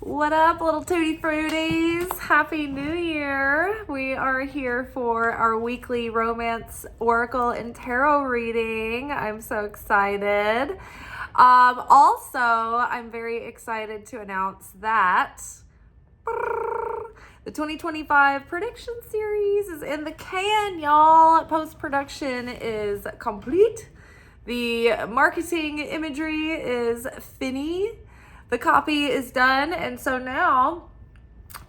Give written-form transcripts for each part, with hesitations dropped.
What up, little tutti fruities? Happy New Year. We are here for our weekly romance oracle and tarot reading. I'm so excited. Also, I'm very excited to announce that the 2025 prediction series is in the can, y'all. Post-production is complete. The marketing imagery is finny. The copy is done, and so now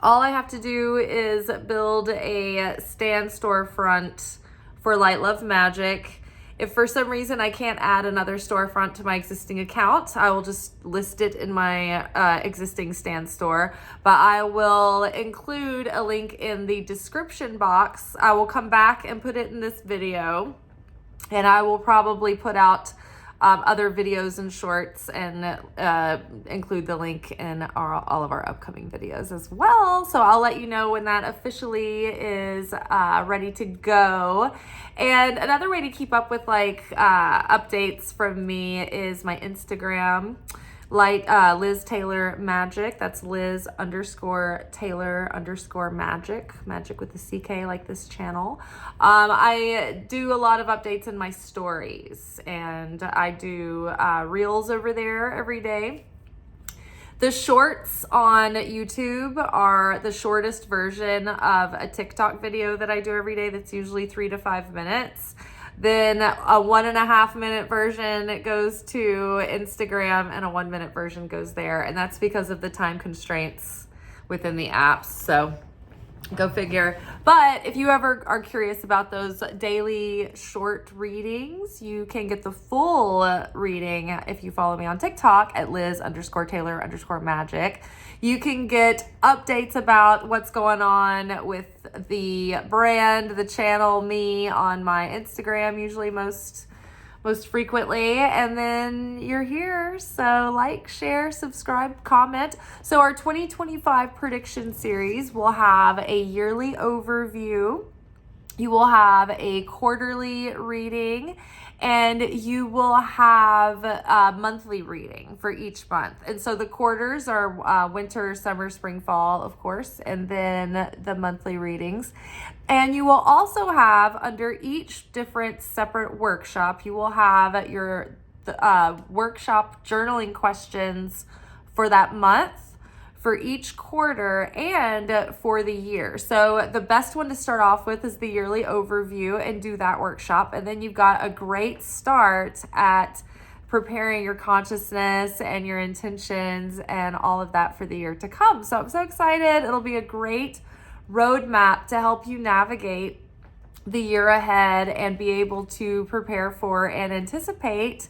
all I have to do is build a stand storefront for Light Love Magick. If for some reason I can't add another storefront to my existing account, I will just list it in my existing stand store. But I will include a link in the description box. I will come back and put it in this video, and I will probably put out other videos and shorts and include the link in all of our upcoming videos as well. So I'll let you know when that officially is ready to go. And another way to keep up with updates from me is my Instagram, Liz Taylor Magick. That's Liz_Taylor_Magick, Magic with a CK, like this channel. I do a lot of updates in my stories, and I do reels over there every day. The shorts on YouTube are the shortest version of a TikTok video that I do every day. That's usually 3 to 5 minutes. Then a 1.5 minute version goes to Instagram, and a 1 minute version goes there. And that's because of the time constraints within the apps. So go figure. But if you ever are curious about those daily short readings, you can get the full reading if you follow me on TikTok at Liz_Taylor_Magick. You can get updates about what's going on with the brand, the channel, me on my Instagram, usually most frequently, and then you're here. So like, share, subscribe, comment. So our 2025 prediction series will have a yearly overview. You will have a quarterly reading, and you will have a monthly reading for each month. And so the quarters are winter, summer, spring, fall, of course, and then the monthly readings. And you will also have, under each different separate workshop, you will have your workshop journaling questions for that month, for each quarter, and for the year. So the best one to start off with is the yearly overview and do that workshop. And then you've got a great start at preparing your consciousness and your intentions and all of that for the year to come. So I'm so excited. It'll be a great roadmap to help you navigate the year ahead and be able to prepare for and anticipate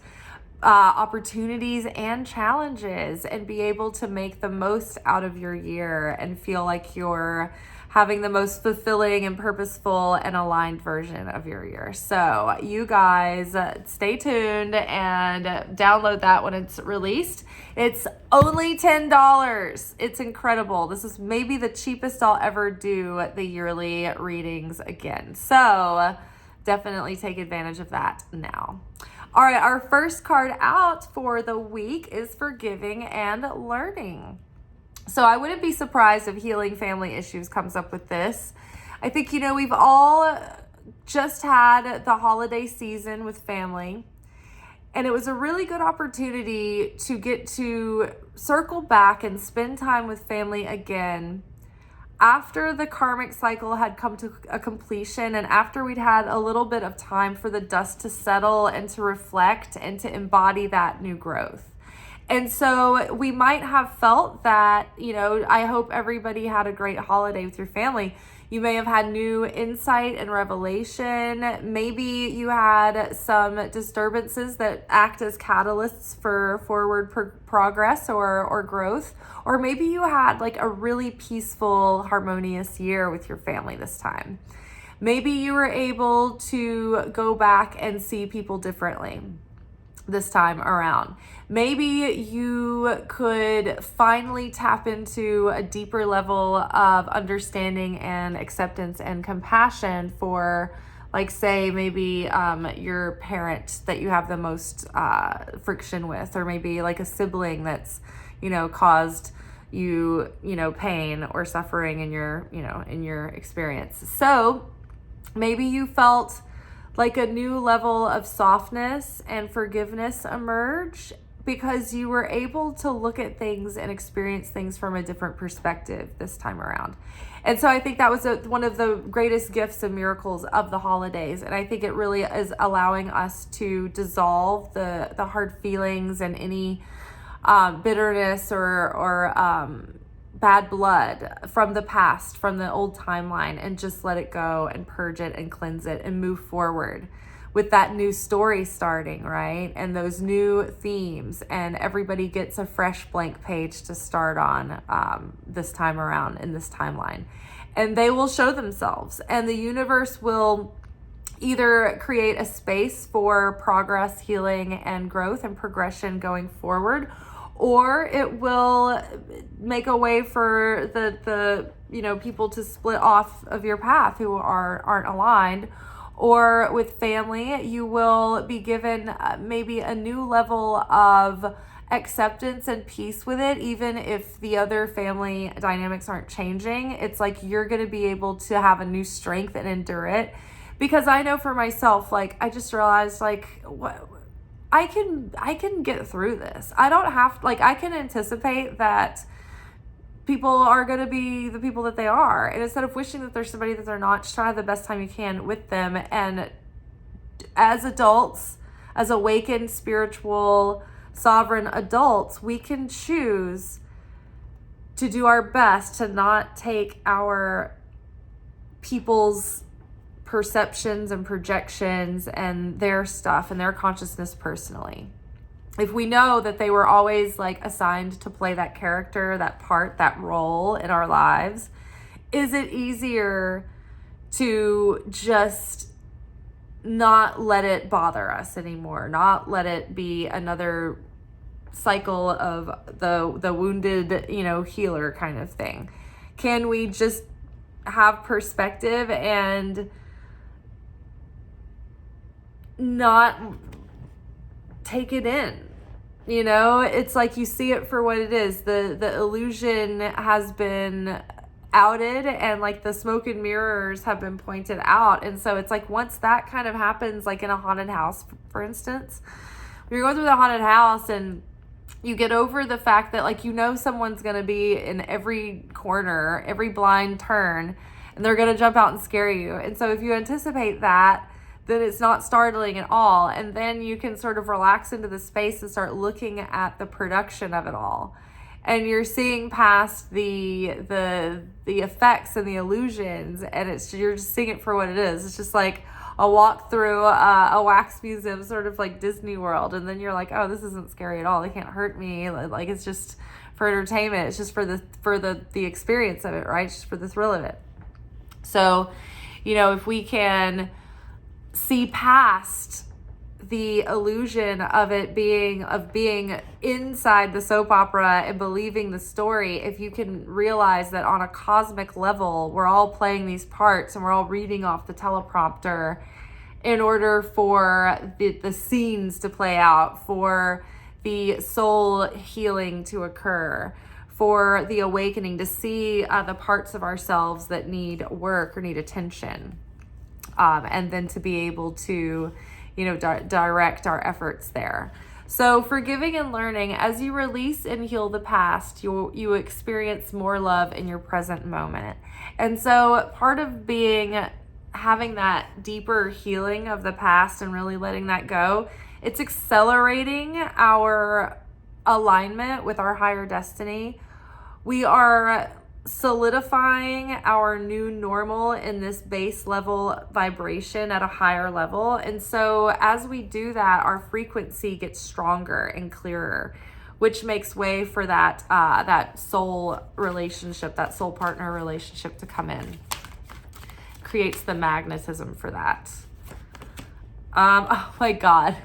opportunities and challenges, and be able to make the most out of your year and feel like you're having the most fulfilling and purposeful and aligned version of your year. So you guys stay tuned and download that when it's released. It's only $10. It's incredible. This is maybe the cheapest I'll ever do the yearly readings again. So definitely take advantage of that now. All right, our first card out for the week is forgiving and learning. So I wouldn't be surprised if healing family issues comes up with this. I think, we've all just had the holiday season with family, and it was a really good opportunity to get to circle back and spend time with family again after the karmic cycle had come to a completion, and after we'd had a little bit of time for the dust to settle and to reflect and to embody that new growth. And so we might have felt that, I hope everybody had a great holiday with your family. You may have had new insight and revelation. Maybe you had some disturbances that act as catalysts for forward progress or growth. Or maybe you had a really peaceful, harmonious year with your family this time. Maybe you were able to go back and see people differently this time around. Maybe you could finally tap into a deeper level of understanding and acceptance and compassion for, say, maybe your parent that you have the most friction with, or maybe a sibling that's, caused pain or suffering in your experience. So maybe you felt like a new level of softness and forgiveness emerge because you were able to look at things and experience things from a different perspective this time around. And so I think that was one of the greatest gifts and miracles of the holidays. And I think it really is allowing us to dissolve the hard feelings and any bitterness or bad blood from the past, from the old timeline, and just let it go and purge it and cleanse it and move forward with that new story starting, right? And those new themes, and everybody gets a fresh blank page to start on this time around in this timeline. And they will show themselves, and the universe will either create a space for progress, healing, and growth and progression going forward, or it will make a way for the people to split off of your path who aren't aligned. Or with family, you will be given maybe a new level of acceptance and peace with it, even if the other family dynamics aren't changing. It's like you're going to be able to have a new strength and endure it. Because I know for myself, like, I just realized, like, what I can get through this. I don't have, like, I can anticipate that people are going to be the people that they are. And instead of wishing that there's somebody that they're not, just try to have the best time you can with them. And as adults, as awakened, spiritual, sovereign adults, we can choose to do our best to not take our people's perceptions and projections and their stuff and their consciousness personally. If we know that they were always like assigned to play that character, that part, that role in our lives, is it easier to just not let it bother us anymore, not let it be another cycle of the wounded, healer kind of thing? Can we just have perspective and not take it in? It's like you see it for what it is. The illusion has been outed, and like the smoke and mirrors have been pointed out. And so it's like once that kind of happens, like in a haunted house, for instance, you're going through the haunted house and you get over the fact that like someone's going to be in every corner, every blind turn, and they're going to jump out and scare you. And so if you anticipate that, then it's not startling at all. And then you can sort of relax into the space and start looking at the production of it all. And you're seeing past the effects and the illusions, and you're just seeing it for what it is. It's just like a walk through a wax museum, sort of like Disney World. And then you're like, oh, this isn't scary at all. They can't hurt me. Like, it's just for entertainment. It's just for the experience of it, right? It's just for the thrill of it. So, if we can see past the illusion of being inside the soap opera and believing the story, if you can realize that on a cosmic level, we're all playing these parts and we're all reading off the teleprompter in order for the scenes to play out, for the soul healing to occur, for the awakening, to see the parts of ourselves that need work or need attention. And then to be able to, direct our efforts there. So forgiving and learning, as you release and heal the past, you experience more love in your present moment. And so part of having that deeper healing of the past and really letting that go, it's accelerating our alignment with our higher destiny. We are solidifying our new normal in this base level vibration at a higher level. And so as we do that, our frequency gets stronger and clearer, which makes way for that soul relationship, that soul partner relationship to come in. Creates the magnetism for that. Oh my God.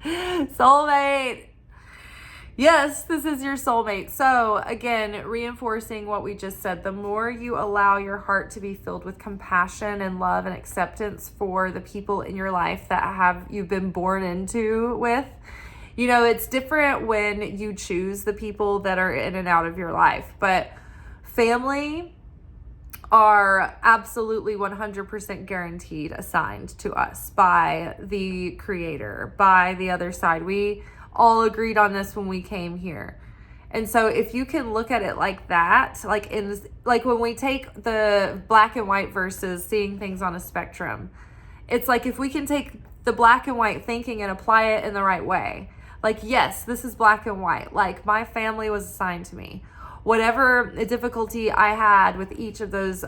Soulmate. Yes, this is your soulmate. So again, reinforcing what we just said, the more you allow your heart to be filled with compassion and love and acceptance for the people in your life that you've been born into with, You know, it's different when you choose the people that are in and out of your life, but family are absolutely 100% guaranteed assigned to us by the Creator, by the other side. We all agreed on this when we came here. And so if you can look at it like that, like when we take the black and white versus seeing things on a spectrum, it's like if we can take the black and white thinking and apply it in the right way. Like, yes, this is black and white. Like, my family was assigned to me. Whatever difficulty I had with each of those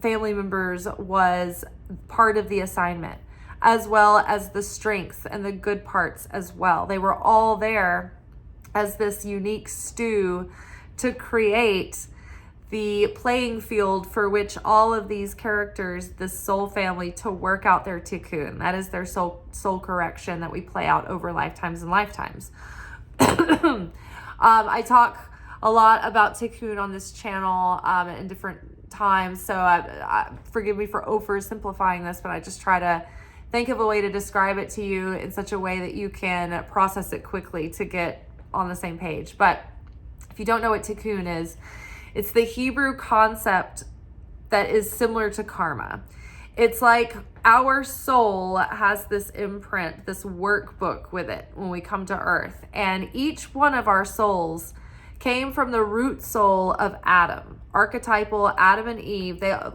family members was part of the assignment, as well as the strengths and the good parts as well. They were all there as this unique stew to create the playing field for which all of these characters, this soul family, to work out their tikkun. That is their soul correction that we play out over lifetimes and lifetimes. I talk a lot about tikkun on this channel in different times, so forgive me for oversimplifying this, but I just try to think of a way to describe it to you in such a way that you can process it quickly to get on the same page. But if you don't know what tikkun is, it's the Hebrew concept that is similar to karma. It's like our soul has this imprint, this workbook with it when we come to earth. And each one of our souls came from the root soul of Adam, archetypal Adam and Eve. Adam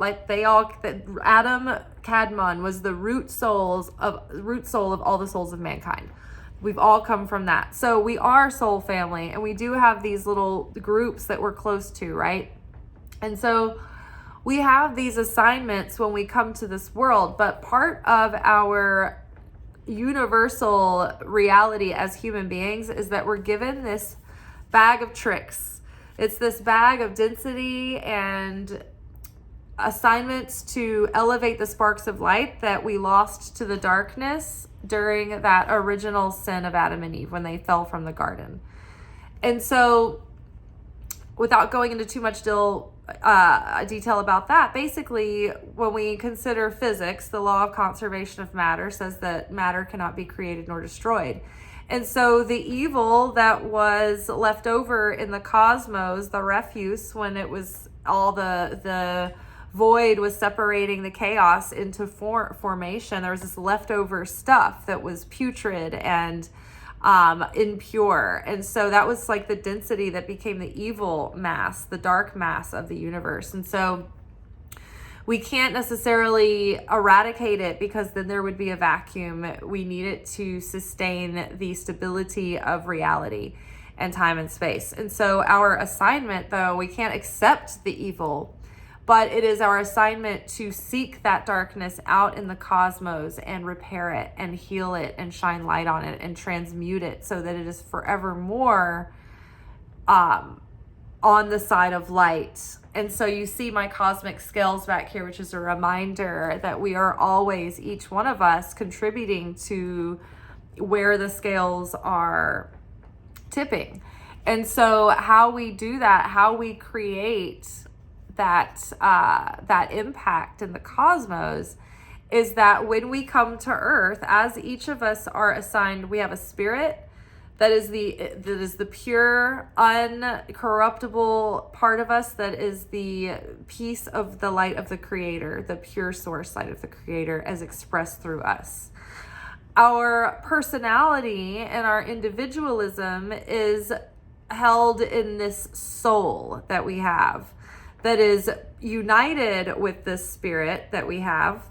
Kadmon was the root soul of all the souls of mankind. We've all come from that. So we are soul family, and we do have these little groups that we're close to, right? And so we have these assignments when we come to this world, but part of our universal reality as human beings is that we're given this bag of tricks. It's this bag of density and assignments to elevate the sparks of light that we lost to the darkness during that original sin of Adam and Eve when they fell from the garden. And so, without going into too much detail about that, basically, when we consider physics, the law of conservation of matter says that matter cannot be created nor destroyed. And so the evil that was left over in the cosmos, the refuse, when it was all the void was separating the chaos into formation, there was this leftover stuff that was putrid and impure. And so that was like the density that became the evil mass, the dark mass of the universe. And so we can't necessarily eradicate it because then there would be a vacuum. We need it to sustain the stability of reality and time and space. And so our assignment, though, we can't accept the evil, but it is our assignment to seek that darkness out in the cosmos and repair it and heal it and shine light on it and transmute it so that it is forevermore on the side of light. And so you see my cosmic scales back here, which is a reminder that we are always, each one of us, contributing to where the scales are tipping. And so how we do that, how we create that impact in the cosmos, is that when we come to earth, as each of us are assigned, we have a spirit that is the pure, uncorruptible part of us, that is the piece of the light of the Creator, the pure source light of the Creator as expressed through us. Our personality and our individualism is held in this soul that we have, that is united with this spirit that we have.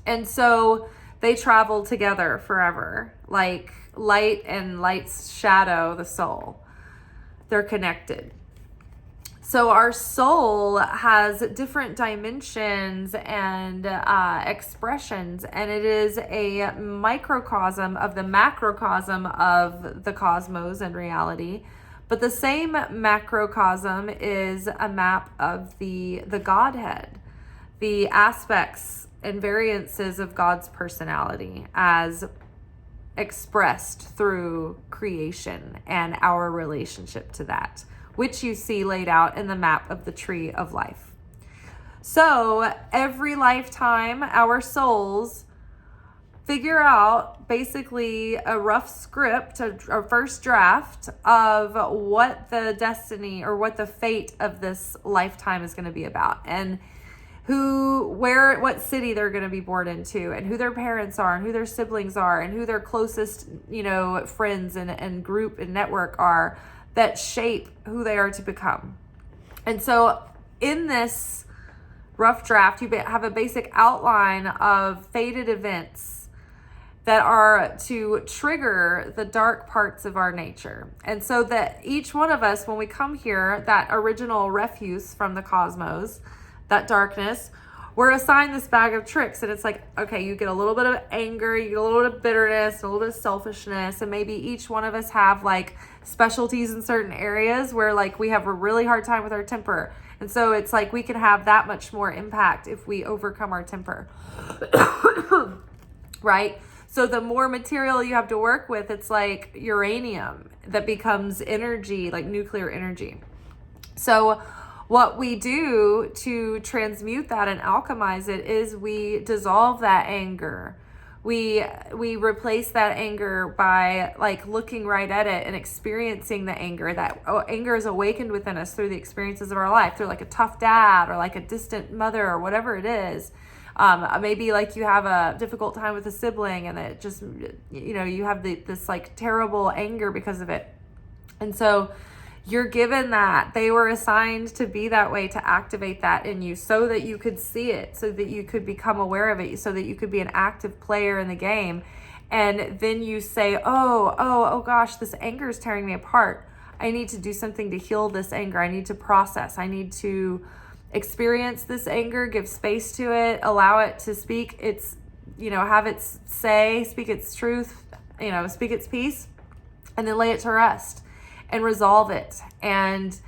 And so they travel together forever, like light and light's shadow, the soul. They're connected. So our soul has different dimensions and expressions, and it is a microcosm of the macrocosm of the cosmos and reality. But the same macrocosm is a map of the Godhead, the aspects and variances of God's personality as expressed through creation and our relationship to that, which you see laid out in the map of the tree of life. So every lifetime, our souls figure out basically a rough script, a first draft of what the destiny or what the fate of this lifetime is going to be about, and what city they're going to be born into, and who their parents are, and who their siblings are, and who their closest, friends and group and network are that shape who they are to become. And so in this rough draft, you have a basic outline of fated events that are to trigger the dark parts of our nature. And so that each one of us, when we come here, that original refuse from the cosmos, that darkness, we're assigned this bag of tricks. And it's like, okay, you get a little bit of anger, you get a little bit of bitterness, a little bit of selfishness, and maybe each one of us have like specialties in certain areas where like we have a really hard time with our temper. And so it's like we can have that much more impact if we overcome our temper. Right? So the more material you have to work with, it's like uranium that becomes energy, like nuclear energy. So what we do to transmute that and alchemize it is we dissolve that anger. We replace that anger by like looking right at it and experiencing the anger. That anger is awakened within us through the experiences of our life, through like a tough dad or like a distant mother or whatever it is. Maybe like you have a difficult time with a sibling and it just, you have this like terrible anger because of it. And so you're given that. They were assigned to be that way, to activate that in you so that you could see it, so that you could become aware of it, so that you could be an active player in the game. And then you say, oh gosh, this anger is tearing me apart. I need to do something to heal this anger. I need to process. I need to experience this anger, give space to it, allow it to speak its, have it say, speak its truth, speak its peace, and then lay it to rest and resolve it and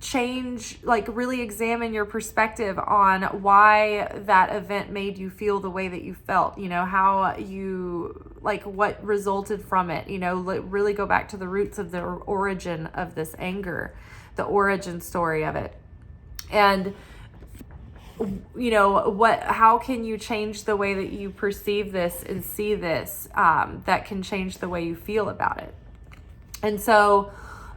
change, like really examine your perspective on why that event made you feel the way that you felt, how you, like what resulted from it, really go back to the roots of the origin of this anger, the origin story of it. And how can you change the way that you perceive this and see this, that can change the way you feel about it. And so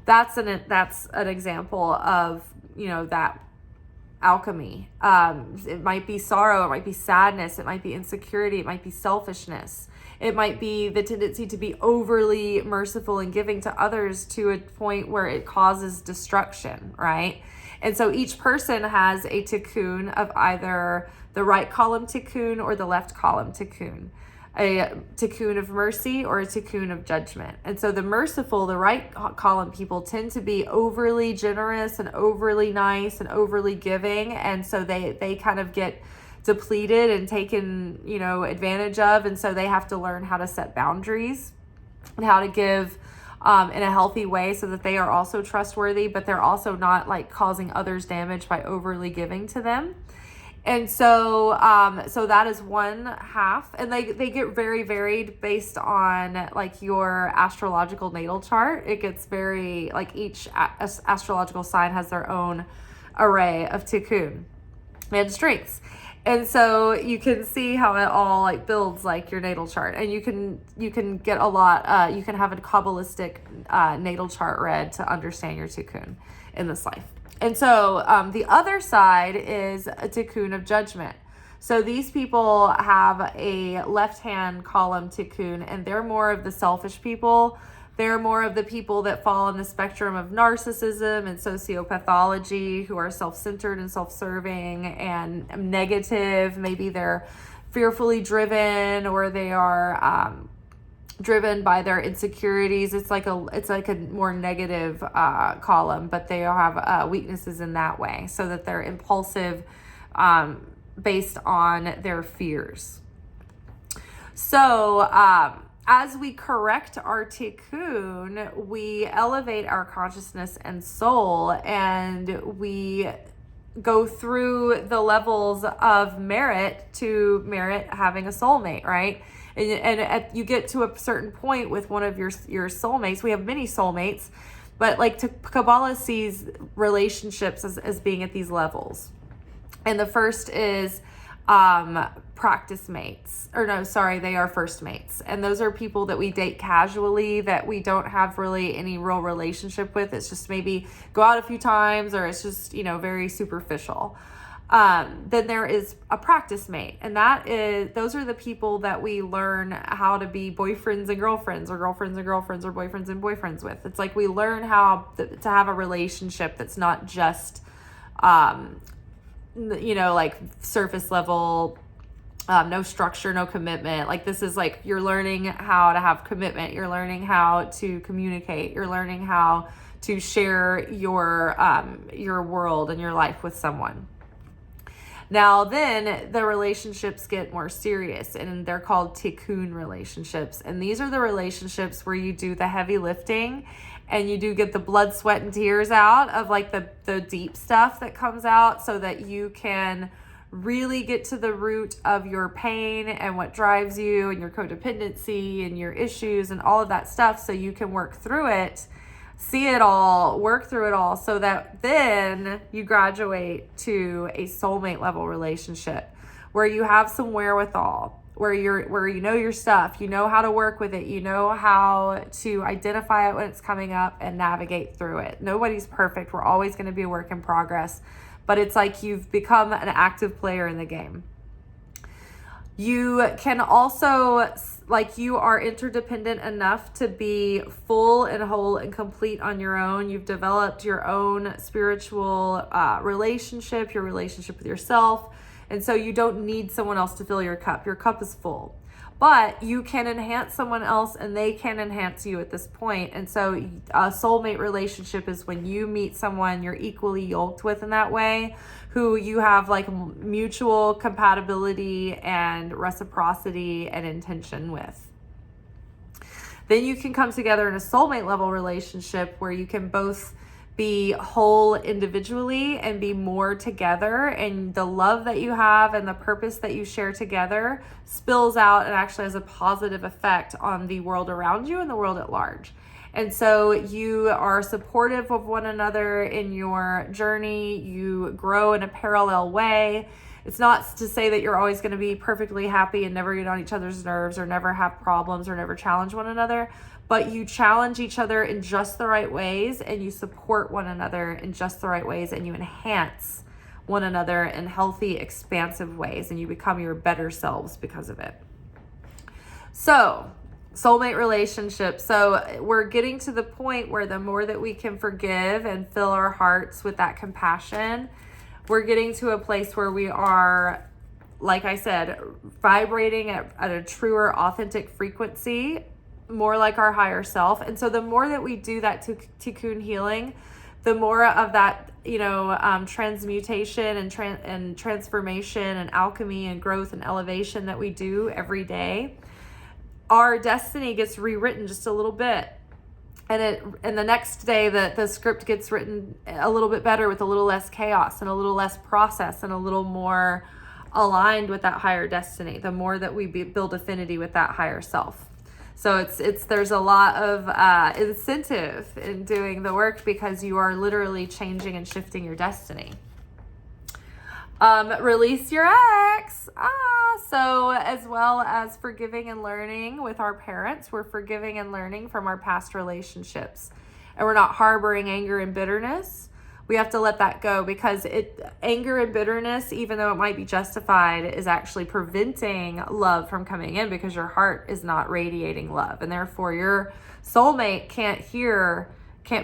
that's an example of, that alchemy. It might be sorrow, it might be sadness, it might be insecurity, it might be selfishness. It might be the tendency to be overly merciful and giving to others to a point where it causes destruction, right? And so each person has a tikkun of either the right column tikkun or the left column tikkun. A tikkun of mercy or a tikkun of judgment. And so the merciful, the right column people tend to be overly generous and overly nice and overly giving. And so they kind of get depleted and taken, advantage of. And so they have to learn how to set boundaries and how to give in a healthy way so that they are also trustworthy, but they're also not like causing others damage by overly giving to them. And so that is one half, and they get very varied based on like your astrological natal chart. It gets very, like each astrological sign has their own array of tikkun and strengths. And so you can see how it all like builds like your natal chart, and you can get a lot, you can have a Kabbalistic natal chart read to understand your tikkun in this life. And so the other side is a tikkun of judgment. So these people have a left-hand column tikkun, and they're more of the selfish people. They're more of the people that fall on the spectrum of narcissism and sociopathology, who are self-centered and self-serving and negative. Maybe they're fearfully driven, or they are driven by their insecurities. It's like a more negative column, but they have weaknesses in that way, so that they're impulsive based on their fears. So as we correct our tikkun, we elevate our consciousness and soul, and we go through the levels of merit to merit having a soulmate, right? And you get to a certain point with one of your soulmates. We have many soulmates, but like Kabbalah sees relationships as being at these levels. And the first is practice mates, or no, sorry, they are first mates. And those are people that we date casually, that we don't have really any real relationship with. It's just maybe go out a few times, or it's just, very superficial. Then there is a practice mate, and those are the people that we learn how to be boyfriends and girlfriends, or girlfriends and girlfriends, or boyfriends and boyfriends with. It's like we learn how to have a relationship that's not just, like surface level, no structure, no commitment. Like, this is like, you're learning how to have commitment. You're learning how to communicate. You're learning how to share your world and your life with someone. Now, then the relationships get more serious, and they're called tikkun relationships. And these are the relationships where you do the heavy lifting, and you do get the blood, sweat, and tears out of like the deep stuff that comes out, so that you can really get to the root of your pain and what drives you, and your codependency and your issues and all of that stuff, so you can work through it, see it all, work through it all, so that then you graduate to a soulmate level relationship where you have some wherewithal, where you know your stuff, you know how to work with it, you know how to identify it when it's coming up and navigate through it. Nobody's perfect. We're always going to be a work in progress, but it's like you've become an active player in the game. You can also, like, you are interdependent enough to be full and whole and complete on your own. You've developed your own spiritual relationship, your relationship with yourself. And so you don't need someone else to fill your cup. Your cup is full. But you can enhance someone else, and they can enhance you at this point. And so a soulmate relationship is when you meet someone you're equally yoked with in that way, who you have like mutual compatibility and reciprocity and intention with. Then you can come together in a soulmate level relationship where you can both be whole individually and be more together, and the love that you have and the purpose that you share together spills out and actually has a positive effect on the world around you and the world at large. And so you are supportive of one another in your journey. You grow in a parallel way. It's not to say that you're always going to be perfectly happy and never get on each other's nerves or never have problems or never challenge one another, but you challenge each other in just the right ways, and you support one another in just the right ways, and you enhance one another in healthy, expansive ways, and you become your better selves because of it. So, soulmate relationships. So we're getting to the point where the more that we can forgive and fill our hearts with that compassion, we're getting to a place where we are, like I said, vibrating at a truer, authentic frequency, more like our higher self. And so the more that we do that tikkun healing, the more of that, transmutation and transformation and alchemy and growth and elevation that we do every day, our destiny gets rewritten just a little bit. And the next day the script gets written a little bit better, with a little less chaos and a little less process and a little more aligned with that higher destiny, the more that we build affinity with that higher self. So there's a lot of incentive in doing the work, because you are literally changing and shifting your destiny. Release your ex. So as well as forgiving and learning with our parents, we're forgiving and learning from our past relationships, and we're not harboring anger and bitterness. We have to let that go, because anger and bitterness, even though it might be justified, is actually preventing love from coming in, because your heart is not radiating love, and therefore your soulmate can't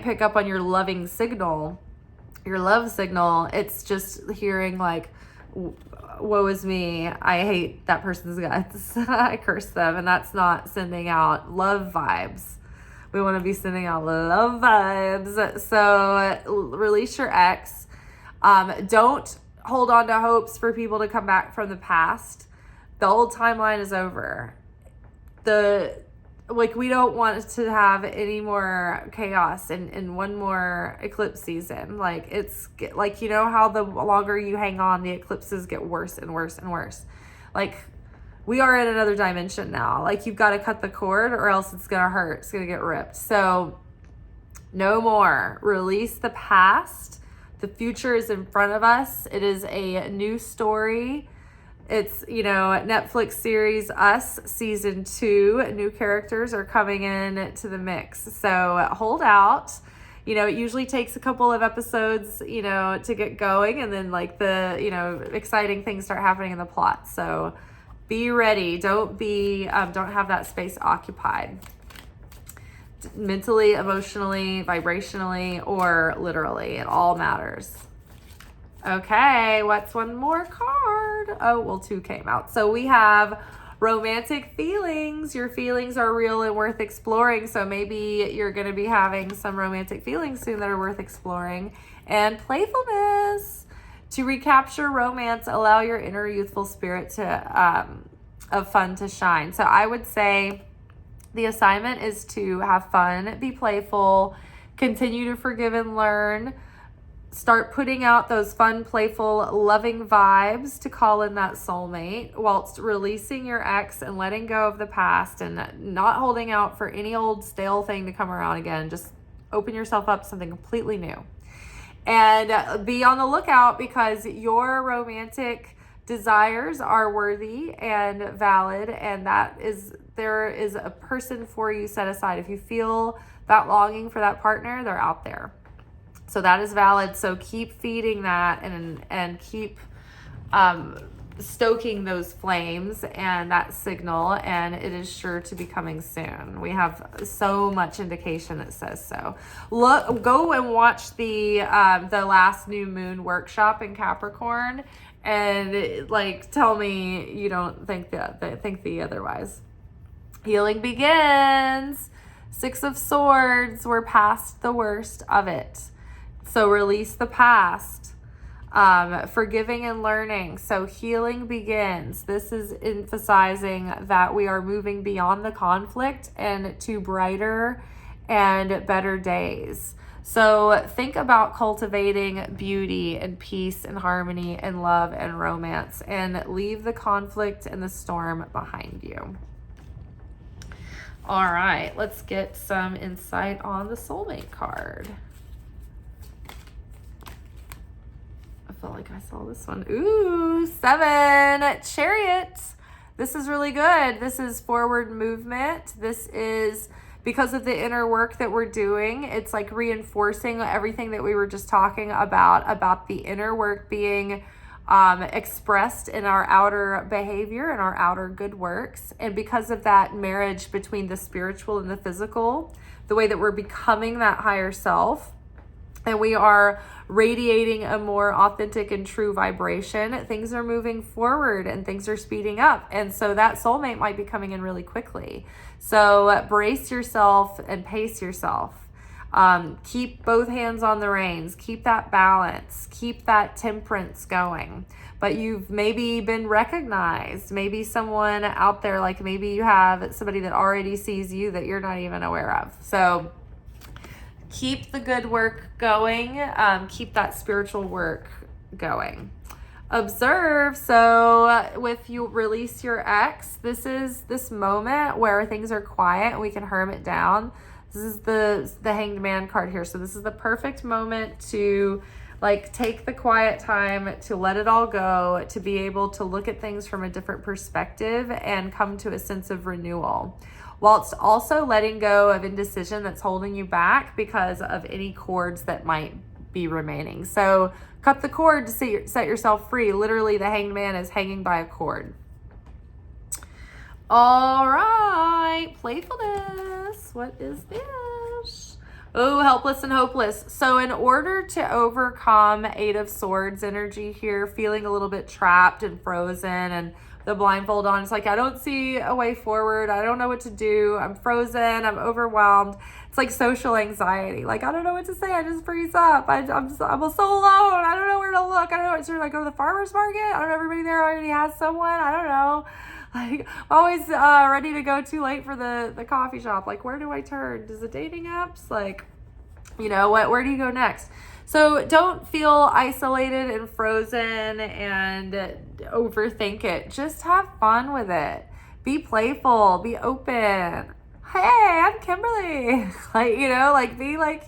pick up on your loving signal, your love signal. It's just hearing like, woe is me, I hate that person's guts, I curse them, and that's not sending out love vibes. We want to be sending out love vibes. So release your ex. Don't hold on to hopes for people to come back from the past. The old timeline is over. We don't want to have any more chaos in one more eclipse season. Like, it's like, how the longer you hang on, the eclipses get worse and worse and worse. Like, we are in another dimension now. Like, you've got to cut the cord, or else it's going to hurt. It's going to get ripped. So no more. Release the past. The future is in front of us. It is a new story. It's, Netflix series Us season 2. New characters are coming in to the mix. So hold out. It usually takes a couple of episodes, to get going, and then like the, exciting things start happening in the plot. So be ready. Don't have that space occupied. Mentally, emotionally, vibrationally, or literally. It all matters. Okay, what's one more card? Oh, well, 2 came out. So we have romantic feelings. Your feelings are real and worth exploring. So maybe you're going to be having some romantic feelings soon that are worth exploring. And playfulness. To recapture romance, allow your inner youthful spirit of fun to shine. So I would say the assignment is to have fun, be playful, continue to forgive and learn. Start putting out those fun, playful, loving vibes to call in that soulmate, whilst releasing your ex and letting go of the past and not holding out for any old stale thing to come around again. Just open yourself up to something completely new. And be on the lookout, because your romantic desires are worthy and valid, and there is a person for you set aside. If you feel that longing for that partner, they're out there. So that is valid. So keep feeding that and keep stoking those flames and that signal, and it is sure to be coming soon. We have so much indication that says so. Go and watch the last new moon workshop in Capricorn, and tell me you don't think the otherwise. Healing begins. 6 of Swords. We're past the worst of it. So release the past, forgiving and learning. So healing begins. This is emphasizing that we are moving beyond the conflict and to brighter and better days. So think about cultivating beauty and peace and harmony and love and romance, and leave the conflict and the storm behind you. All right, let's get some insight on the soulmate card. I felt like I saw this one. Ooh, 7, Chariot. This is really good. This is forward movement. This is because of the inner work that we're doing. It's like reinforcing everything that we were just talking about the inner work being expressed in our outer behavior and our outer good works. And because of that marriage between the spiritual and the physical, the way that we're becoming that higher self, and we are radiating a more authentic and true vibration, things are moving forward and things are speeding up. And so that soulmate might be coming in really quickly. So brace yourself and pace yourself. Keep both hands on the reins. Keep that balance. Keep that temperance going. But you've maybe been recognized. Maybe someone out there, like maybe you have somebody that already sees you that you're not even aware of. So keep the good work going. Keep that spiritual work going. Observe. So with you release your ex, this is this moment where things are quiet and we can hermit down. This is the Hanged Man card here. So this is the perfect moment to take the quiet time, to let it all go, to be able to look at things from a different perspective and come to a sense of renewal, whilst also letting go of indecision that's holding you back because of any cords that might be remaining. So cut the cord to set yourself free. Literally, the Hanged Man is hanging by a cord. All right, playfulness. What is this? Oh, helpless and hopeless. So in order to overcome 8 of Swords energy here, feeling a little bit trapped and frozen and the blindfold on, it's like, I don't see a way forward. I don't know what to do. I'm frozen. I'm overwhelmed. It's like social anxiety. I don't know what to say. I just freeze up. I'm so alone. I don't know where to look. I don't know. Should I go to the farmer's market? I don't know. Everybody there already has someone. I don't know. I'm always ready to go too late for the coffee shop. Where do I turn? Does the dating apps? Where do you go next? So don't feel isolated and frozen and overthink it. Just have fun with it. Be playful. Be open. Hey, I'm Kimberly. Be light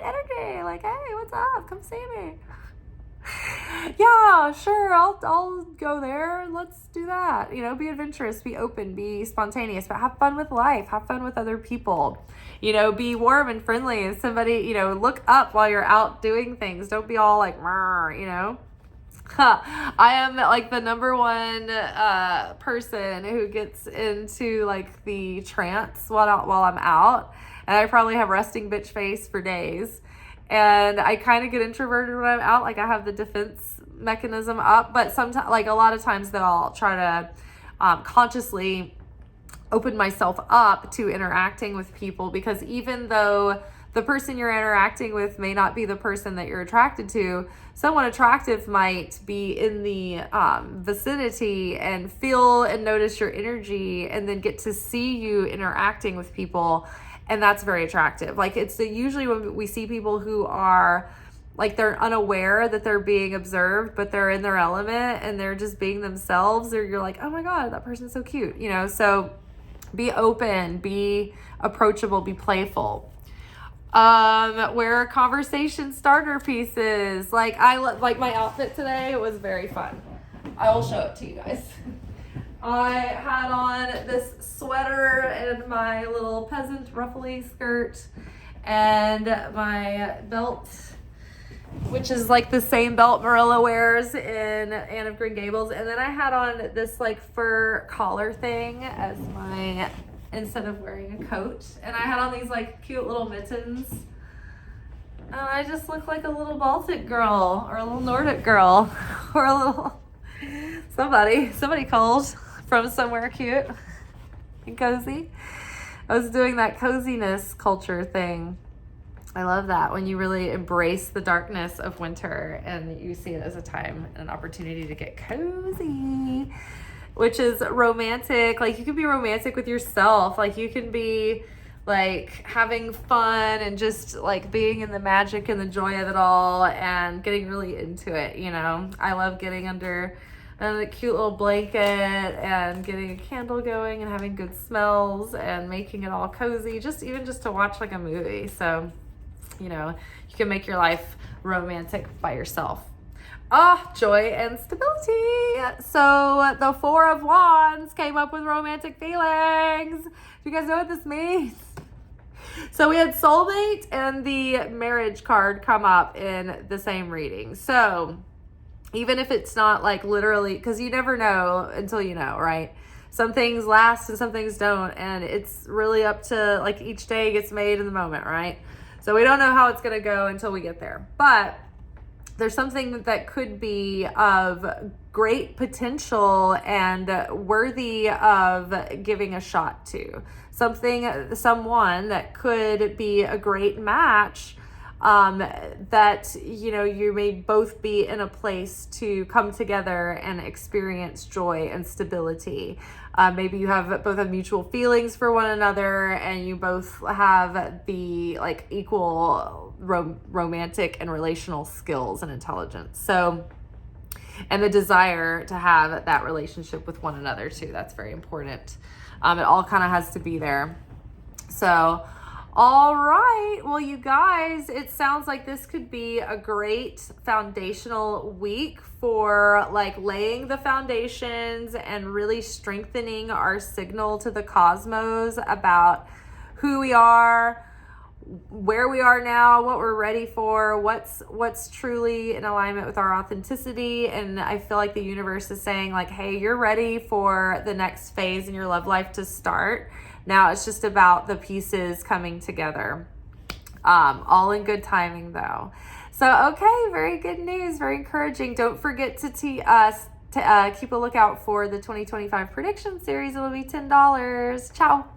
energy. Hey, what's up? Come see me. Yeah, sure, I'll go there. Let's do that. You know, be adventurous, be open, be spontaneous, but have fun with life, have fun with other people. You know, be warm and friendly, and somebody, you know, look up while you're out doing things. Don't be all like, you know. I am like the number one person who gets into like the trance while I'm out, and I probably have resting bitch face for days. And I kind of get introverted when I'm out. Like I have the defense mechanism up, but sometimes, like a lot of times, that I'll try to consciously open myself up to interacting with people, because even though the person you're interacting with may not be the person that you're attracted to, someone attractive might be in the vicinity and feel and notice your energy, and then get to see you interacting with people. And that's very attractive. Like it's usually when we see people who are like, they're unaware that they're being observed, but they're in their element and they're just being themselves, or you're like, oh my God, that person's so cute, you know? So be open, be approachable, be playful. Wear conversation starter pieces. Like like my outfit today was very fun. I will show it to you guys. I had on this sweater and my little peasant ruffly skirt and my belt, which is like the same belt Marilla wears in Anne of Green Gables. And then I had on this like fur collar thing as my, instead of wearing a coat. And I had on these like cute little mittens. And I just look like a little Baltic girl, or a little Nordic girl, or a little somebody cold from somewhere cute and cozy. I was doing that coziness culture thing. I love that, when you really embrace the darkness of winter and you see it as a time and an opportunity to get cozy, which is romantic. Like you can be romantic with yourself. Like you can be like having fun and just like being in the magic and the joy of it all and getting really into it. You know, I love getting under a cute little blanket and getting a candle going and having good smells and making it all cozy, even just to watch like a movie. So, you know, you can make your life romantic by yourself. Joy and stability. So the Four of Wands came up with romantic feelings. Do you guys know what this means? So we had soulmate and the marriage card come up in the same reading. So even if it's not like literally, because you never know until you know, right? Some things last and some things don't. And it's really up to like each day gets made in the moment, right? So we don't know how it's going to go until we get there. But there's something that could be of great potential and worthy of giving a shot to. Someone that could be a great match, that, you know, you may both be in a place to come together and experience joy and stability. Maybe you both have mutual feelings for one another, and you both have the like equal romantic and relational skills and intelligence. So, and the desire to have that relationship with one another too. That's very important. It all kind of has to be there. So, all right. Well, you guys, it sounds like this could be a great foundational week for like laying the foundations and really strengthening our signal to the cosmos about who we are, where we are now, what we're ready for, what's truly in alignment with our authenticity. And I feel like the universe is saying like, hey, you're ready for the next phase in your love life to start. Now it's just about the pieces coming together. All in good timing though. So, okay, very good news, very encouraging. Don't forget to keep a lookout for the 2025 prediction series. It will be $10. Ciao.